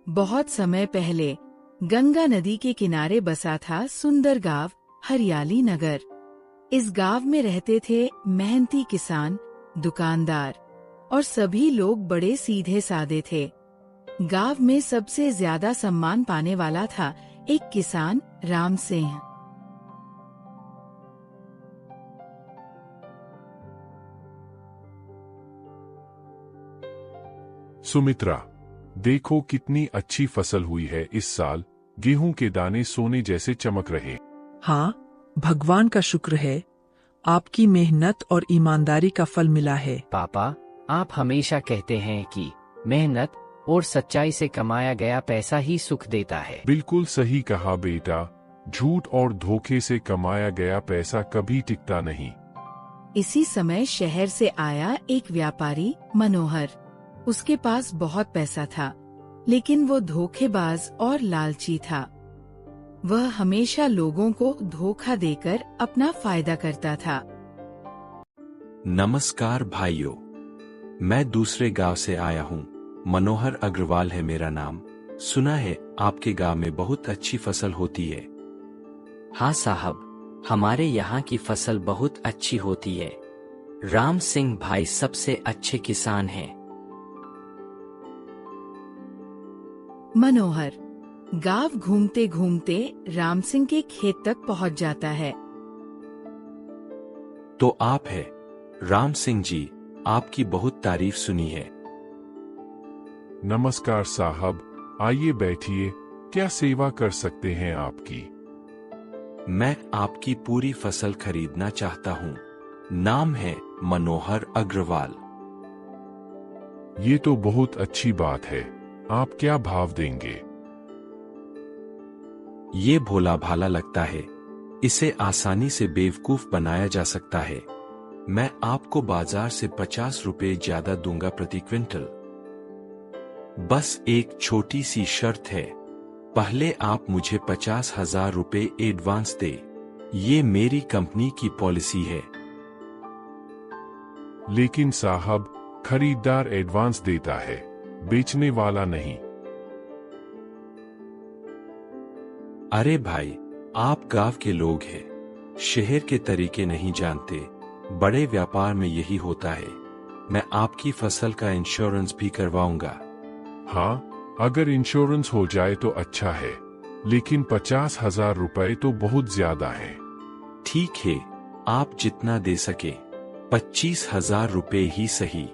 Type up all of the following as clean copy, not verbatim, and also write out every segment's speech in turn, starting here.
बहुत समय पहले गंगा नदी के किनारे बसा था सुंदर गांव हरियाली नगर। इस गांव में रहते थे मेहनती किसान, दुकानदार और सभी लोग बड़े सीधे सादे थे। गांव में सबसे ज्यादा सम्मान पाने वाला था एक किसान राम सिंह। सुमित्रा, देखो कितनी अच्छी फसल हुई है इस साल। गेहूं के दाने सोने जैसे चमक रहे। हाँ, भगवान का शुक्र है। आपकी मेहनत और ईमानदारी का फल मिला है। पापा, आप हमेशा कहते हैं कि मेहनत और सच्चाई से कमाया गया पैसा ही सुख देता है। बिल्कुल सही कहा बेटा। झूठ और धोखे से कमाया गया पैसा कभी टिकता नहीं। इसी समय शहर से आया एक व्यापारी मनोहर। उसके पास बहुत पैसा था, लेकिन वो धोखेबाज और लालची था। वह हमेशा लोगों को धोखा देकर अपना फायदा करता था। नमस्कार भाइयों, मैं दूसरे गांव से आया हूं। मनोहर अग्रवाल है मेरा नाम। सुना है आपके गांव में बहुत अच्छी फसल होती है। हाँ साहब, हमारे यहाँ की फसल बहुत अच्छी होती है। राम सिंह भाई सबसे अच्छे किसान हैं। मनोहर गांव घूमते घूमते राम सिंह के खेत तक पहुंच जाता है। तो आप है राम सिंह जी, आपकी बहुत तारीफ सुनी है। नमस्कार साहब, आइए बैठिए। क्या सेवा कर सकते हैं आपकी? मैं आपकी पूरी फसल खरीदना चाहता हूँ। नाम है मनोहर अग्रवाल। ये तो बहुत अच्छी बात है। आप क्या भाव देंगे? ये भोला भाला लगता है, इसे आसानी से बेवकूफ बनाया जा सकता है। मैं आपको बाजार से 50 रुपए ज्यादा दूंगा प्रति क्विंटल। बस एक छोटी सी शर्त है, पहले आप मुझे 50,000 रुपए एडवांस दे। ये मेरी कंपनी की पॉलिसी है। लेकिन साहब, खरीदार एडवांस देता है, बेचने वाला नहीं। अरे भाई, आप गांव के लोग हैं, शहर के तरीके नहीं जानते। बड़े व्यापार में यही होता है। मैं आपकी फसल का इंश्योरेंस भी करवाऊंगा। हाँ, अगर इंश्योरेंस हो जाए तो अच्छा है, लेकिन 50,000 रुपए तो बहुत ज्यादा है। ठीक है, आप जितना दे सके, 25,000 रुपए ही सही।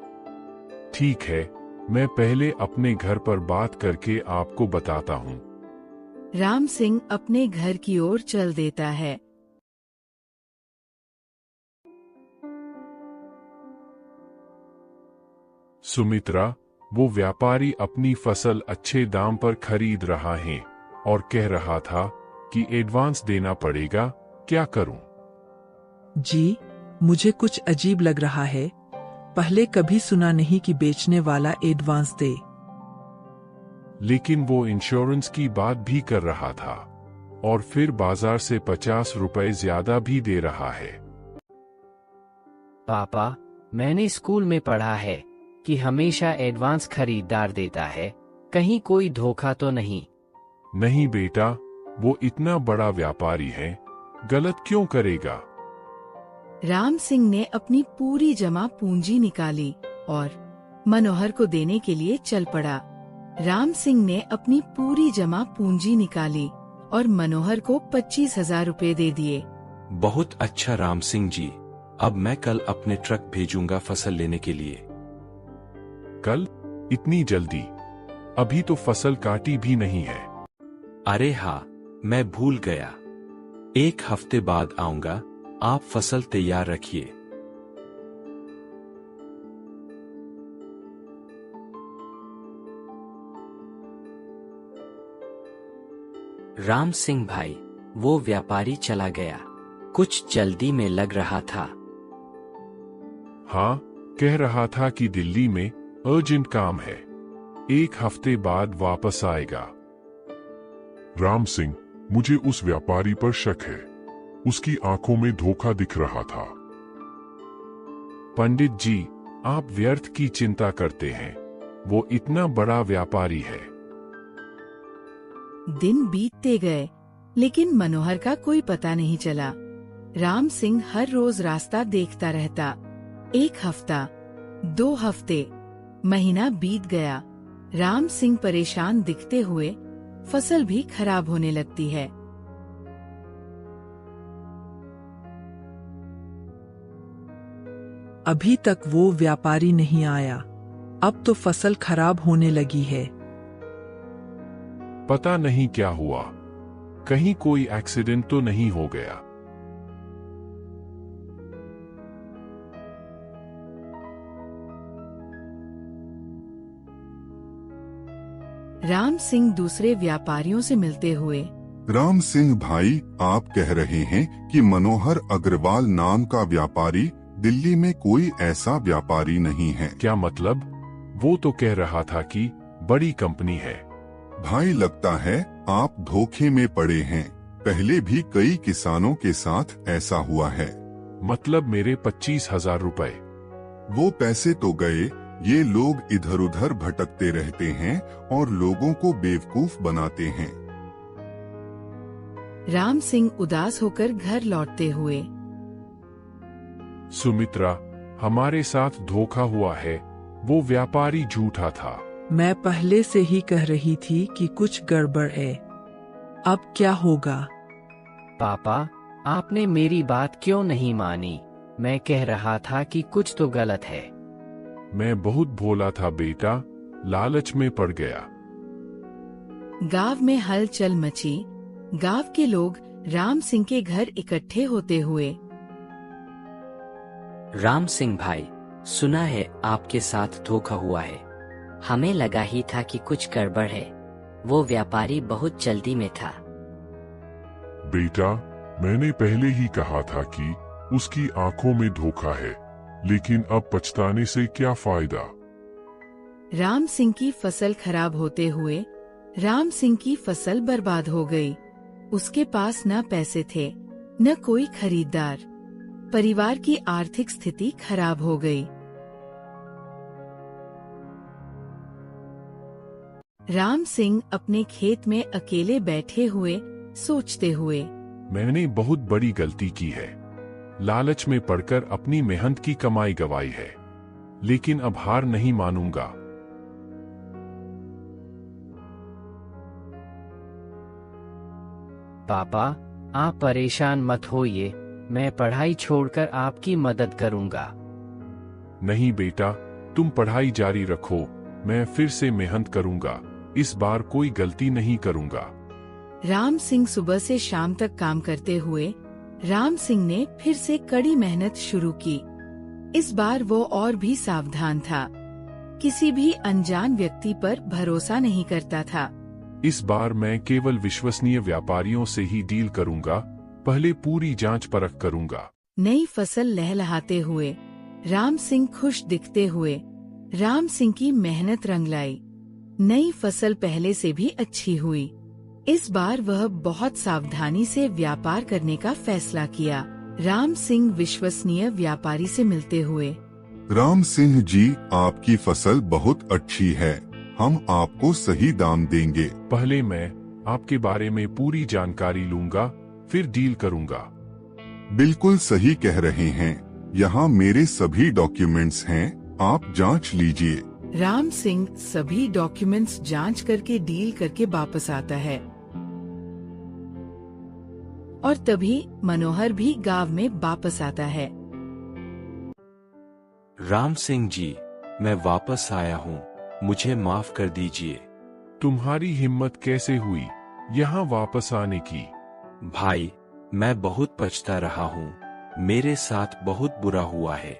ठीक है, मैं पहले अपने घर पर बात करके आपको बताता हूँ। राम सिंह अपने घर की ओर चल देता है। सुमित्रा, वो व्यापारी अपनी फसल अच्छे दाम पर खरीद रहा है और कह रहा था कि एडवांस देना पड़ेगा। क्या करूं? जी, मुझे कुछ अजीब लग रहा है। पहले कभी सुना नहीं कि बेचने वाला एडवांस दे। लेकिन वो इंश्योरेंस की बात भी कर रहा था और फिर बाजार से 50 रुपए ज्यादा भी दे रहा है। पापा, मैंने स्कूल में पढ़ा है कि हमेशा एडवांस खरीदार देता है। कहीं कोई धोखा तो नहीं? नहीं बेटा, वो इतना बड़ा व्यापारी है, गलत क्यों करेगा? राम सिंह ने अपनी पूरी जमा पूंजी निकाली और मनोहर को देने के लिए चल पड़ा। राम सिंह ने अपनी पूरी जमा पूंजी निकाली और मनोहर को 25,000 रुपए दे दिए। बहुत अच्छा राम सिंह जी, अब मैं कल अपने ट्रक भेजूंगा फसल लेने के लिए। कल? इतनी जल्दी? अभी तो फसल काटी भी नहीं है। अरे हाँ, मैं भूल गया। 1 हफ्ते बाद आऊंगा। आप फसल तैयार रखिए। राम सिंह भाई, वो व्यापारी चला गया। कुछ जल्दी में लग रहा था। हाँ, कह रहा था कि दिल्ली में अर्जेंट काम है, 1 हफ्ते बाद वापस आएगा। राम सिंह, मुझे उस व्यापारी पर शक है। उसकी आंखों में धोखा दिख रहा था। पंडित जी, आप व्यर्थ की चिंता करते हैं। वो इतना बड़ा व्यापारी है। दिन बीतते गए, लेकिन मनोहर का कोई पता नहीं चला। राम सिंह हर रोज रास्ता देखता रहता। 1 हफ्ता, 2 हफ्ते, महीना बीत गया। राम सिंह परेशान दिखते हुए फसल भी खराब होने लगती है। अभी तक वो व्यापारी नहीं आया। अब तो फसल खराब होने लगी है। पता नहीं क्या हुआ, कहीं कोई एक्सीडेंट तो नहीं हो गया। राम सिंह दूसरे व्यापारियों से मिलते हुए, राम सिंह भाई, आप कह रहे हैं कि मनोहर अग्रवाल नाम का व्यापारी दिल्ली में कोई ऐसा व्यापारी नहीं है। क्या मतलब? वो तो कह रहा था कि बड़ी कंपनी है। भाई, लगता है आप धोखे में पड़े हैं। पहले भी कई किसानों के साथ ऐसा हुआ है। मतलब मेरे 25,000 रुपए? वो पैसे तो गए, ये लोग इधर उधर भटकते रहते हैं और लोगों को बेवकूफ बनाते हैं। राम सिंह उदास होकर घर लौटते हुए, सुमित्रा, हमारे साथ धोखा हुआ है। वो व्यापारी झूठा था। मैं पहले से ही कह रही थी कि कुछ गड़बड़ है। अब क्या होगा? पापा, आपने मेरी बात क्यों नहीं मानी? मैं कह रहा था कि कुछ तो गलत है। मैं बहुत भोला था बेटा, लालच में पड़ गया। गांव में हलचल मची। गांव के लोग राम सिंह के घर इकट्ठे होते हुए, राम सिंह भाई, सुना है आपके साथ धोखा हुआ है। हमें लगा ही था कि कुछ गड़बड़ है। वो व्यापारी बहुत जल्दी में था। बेटा, मैंने पहले ही कहा था कि उसकी आंखों में धोखा है, लेकिन अब पछताने से क्या फायदा। राम सिंह की फसल खराब होते हुए राम सिंह की फसल बर्बाद हो गई। उसके पास न पैसे थे, न कोई खरीदार। परिवार की आर्थिक स्थिति खराब हो गई। राम सिंह अपने खेत में अकेले बैठे हुए सोचते हुए, मैंने बहुत बड़ी गलती की है। लालच में पड़कर अपनी मेहनत की कमाई गंवाई है, लेकिन अब हार नहीं मानूंगा। पापा, आप परेशान मत होइए। मैं पढ़ाई छोड़कर आपकी मदद करूंगा। नहीं बेटा, तुम पढ़ाई जारी रखो। मैं फिर से मेहनत करूंगा। इस बार कोई गलती नहीं करूंगा। राम सिंह सुबह से शाम तक काम करते हुए राम सिंह ने फिर से कड़ी मेहनत शुरू की। इस बार वो और भी सावधान था। किसी भी अनजान व्यक्ति पर भरोसा नहीं करता था। इस बार मैं केवल विश्वसनीय व्यापारियों से ही डील करूंगा। पहले पूरी जांच परख करूंगा। नई फसल लहलहाते हुए राम सिंह खुश दिखते हुए राम सिंह की मेहनत रंग लाई। नई फसल पहले से भी अच्छी हुई। इस बार वह बहुत सावधानी से व्यापार करने का फैसला किया। राम सिंह विश्वसनीय व्यापारी से मिलते हुए, राम सिंह जी, आपकी फसल बहुत अच्छी है। हम आपको सही दाम देंगे। पहले मैं आपके बारे में पूरी जानकारी लूंगा, फिर डील करूंगा। बिल्कुल सही कह रहे हैं। यहाँ मेरे सभी डॉक्यूमेंट्स हैं, आप जांच लीजिए। राम सिंह सभी डॉक्यूमेंट्स जांच करके डील करके वापस आता है। और तभी मनोहर भी गांव में वापस आता है। राम सिंह जी, मैं वापस आया हूँ। मुझे माफ कर दीजिए। तुम्हारी हिम्मत कैसे हुई यहाँ वापस आने की? भाई, मैं बहुत पछता रहा हूँ। मेरे साथ बहुत बुरा हुआ है।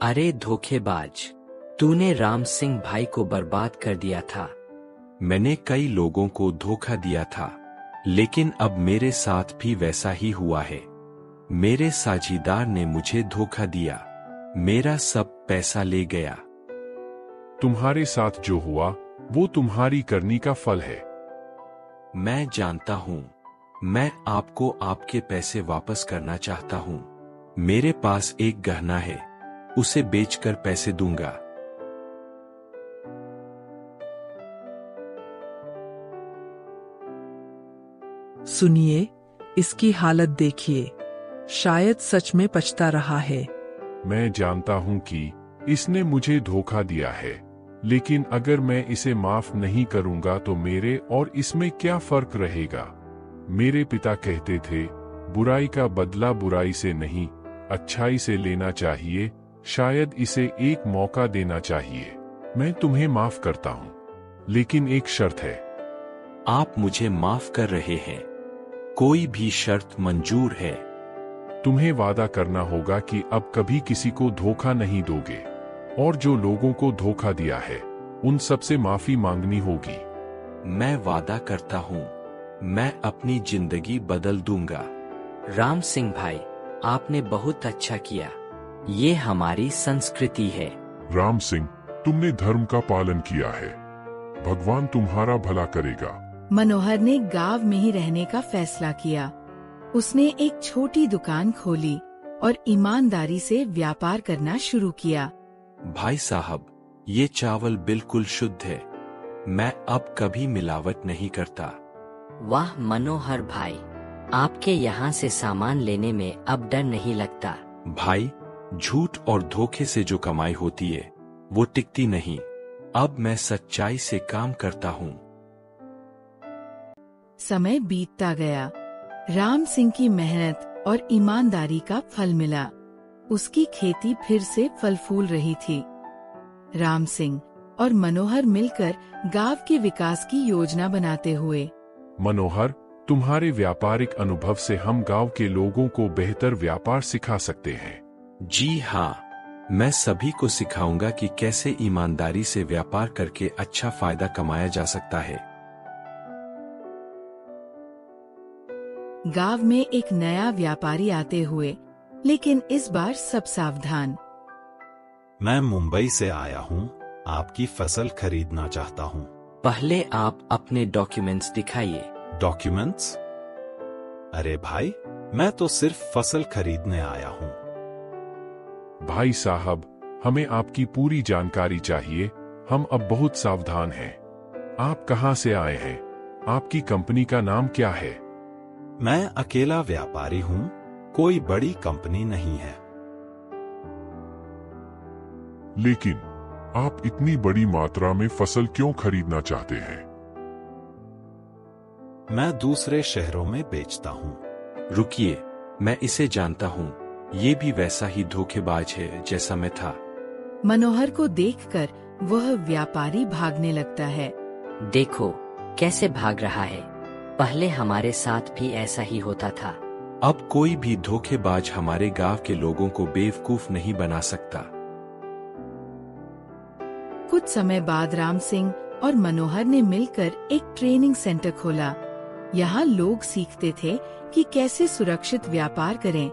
अरे धोखेबाज, तूने राम सिंह भाई को बर्बाद कर दिया था। मैंने कई लोगों को धोखा दिया था, लेकिन अब मेरे साथ भी वैसा ही हुआ है। मेरे साझीदार ने मुझे धोखा दिया, मेरा सब पैसा ले गया। तुम्हारे साथ जो हुआ वो तुम्हारी करनी का फल है। मैं जानता हूँ। मैं आपको आपके पैसे वापस करना चाहता हूँ। मेरे पास एक गहना है, उसे बेचकर पैसे दूंगा। सुनिए, इसकी हालत देखिए। शायद सच में पछता रहा है। मैं जानता हूं कि इसने मुझे धोखा दिया है, लेकिन अगर मैं इसे माफ नहीं करूंगा तो मेरे और इसमें क्या फर्क रहेगा? मेरे पिता कहते थे, बुराई का बदला बुराई से नहीं, अच्छाई से लेना चाहिए। शायद इसे एक मौका देना चाहिए। मैं तुम्हें माफ करता हूं, लेकिन एक शर्त है। आप मुझे माफ कर रहे हैं। कोई भी शर्त मंजूर है। तुम्हें वादा करना होगा कि अब कभी किसी को धोखा नहीं दोगे, और जो लोगों को धोखा दिया है उन सबसे माफी मांगनी होगी। मैं वादा करता हूँ, मैं अपनी जिंदगी बदल दूंगा। राम सिंह भाई, आपने बहुत अच्छा किया। ये हमारी संस्कृति है। राम सिंह, तुमने धर्म का पालन किया है। भगवान तुम्हारा भला करेगा। मनोहर ने गांव में ही रहने का फैसला किया। उसने एक छोटी दुकान खोली और ईमानदारी से व्यापार करना शुरू किया। भाई साहब, ये चावल बिल्कुल शुद्ध है। मैं अब कभी मिलावट नहीं करता। वाह मनोहर भाई, आपके यहाँ से सामान लेने में अब डर नहीं लगता। भाई, झूठ और धोखे से जो कमाई होती है वो टिकती नहीं। अब मैं सच्चाई से काम करता हूँ। समय बीतता गया। राम सिंह की मेहनत और ईमानदारी का फल मिला। उसकी खेती फिर से फल फूल रही थी। राम सिंह और मनोहर मिलकर गांव के विकास की योजना बनाते हुए। मनोहर, तुम्हारे व्यापारिक अनुभव से हम गांव के लोगों को बेहतर व्यापार सिखा सकते हैं। जी हाँ, मैं सभी को सिखाऊंगा कि कैसे ईमानदारी से व्यापार करके अच्छा फायदा कमाया जा सकता है। गांव में एक नया व्यापारी आते हुए, लेकिन इस बार सब सावधान। मैं मुंबई से आया हूँ, आपकी फसल खरीदना चाहता हूँ। पहले आप अपने डॉक्यूमेंट्स दिखाइए। डॉक्यूमेंट्स? अरे भाई, मैं तो सिर्फ फसल खरीदने आया हूँ। भाई साहब, हमें आपकी पूरी जानकारी चाहिए। हम अब बहुत सावधान हैं। आप कहां से आए हैं? आपकी कंपनी का नाम क्या है? मैं अकेला व्यापारी हूँ, कोई बड़ी कंपनी नहीं है। लेकिन आप इतनी बड़ी मात्रा में फसल क्यों खरीदना चाहते हैं? मैं दूसरे शहरों में बेचता हूँ। रुकिए, मैं इसे जानता हूँ। ये भी वैसा ही धोखेबाज है जैसा मैं था। मनोहर को देखकर वह व्यापारी भागने लगता है। देखो कैसे भाग रहा है। पहले हमारे साथ भी ऐसा ही होता था। अब कोई भी धोखेबाज हमारे गांव के लोगों को बेवकूफ नहीं बना सकता। कुछ समय बाद राम सिंह और मनोहर ने मिलकर एक ट्रेनिंग सेंटर खोला। यहाँ लोग सीखते थे कि कैसे सुरक्षित व्यापार करें,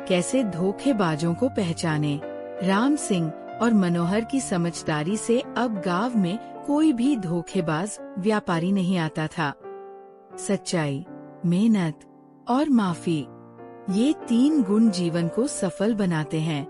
कैसे धोखेबाजों को पहचानें। राम सिंह और मनोहर की समझदारी से अब गांव में कोई भी धोखेबाज व्यापारी नहीं आता था। सच्चाई, मेहनत और माफी, ये 3 गुण जीवन को सफल बनाते हैं।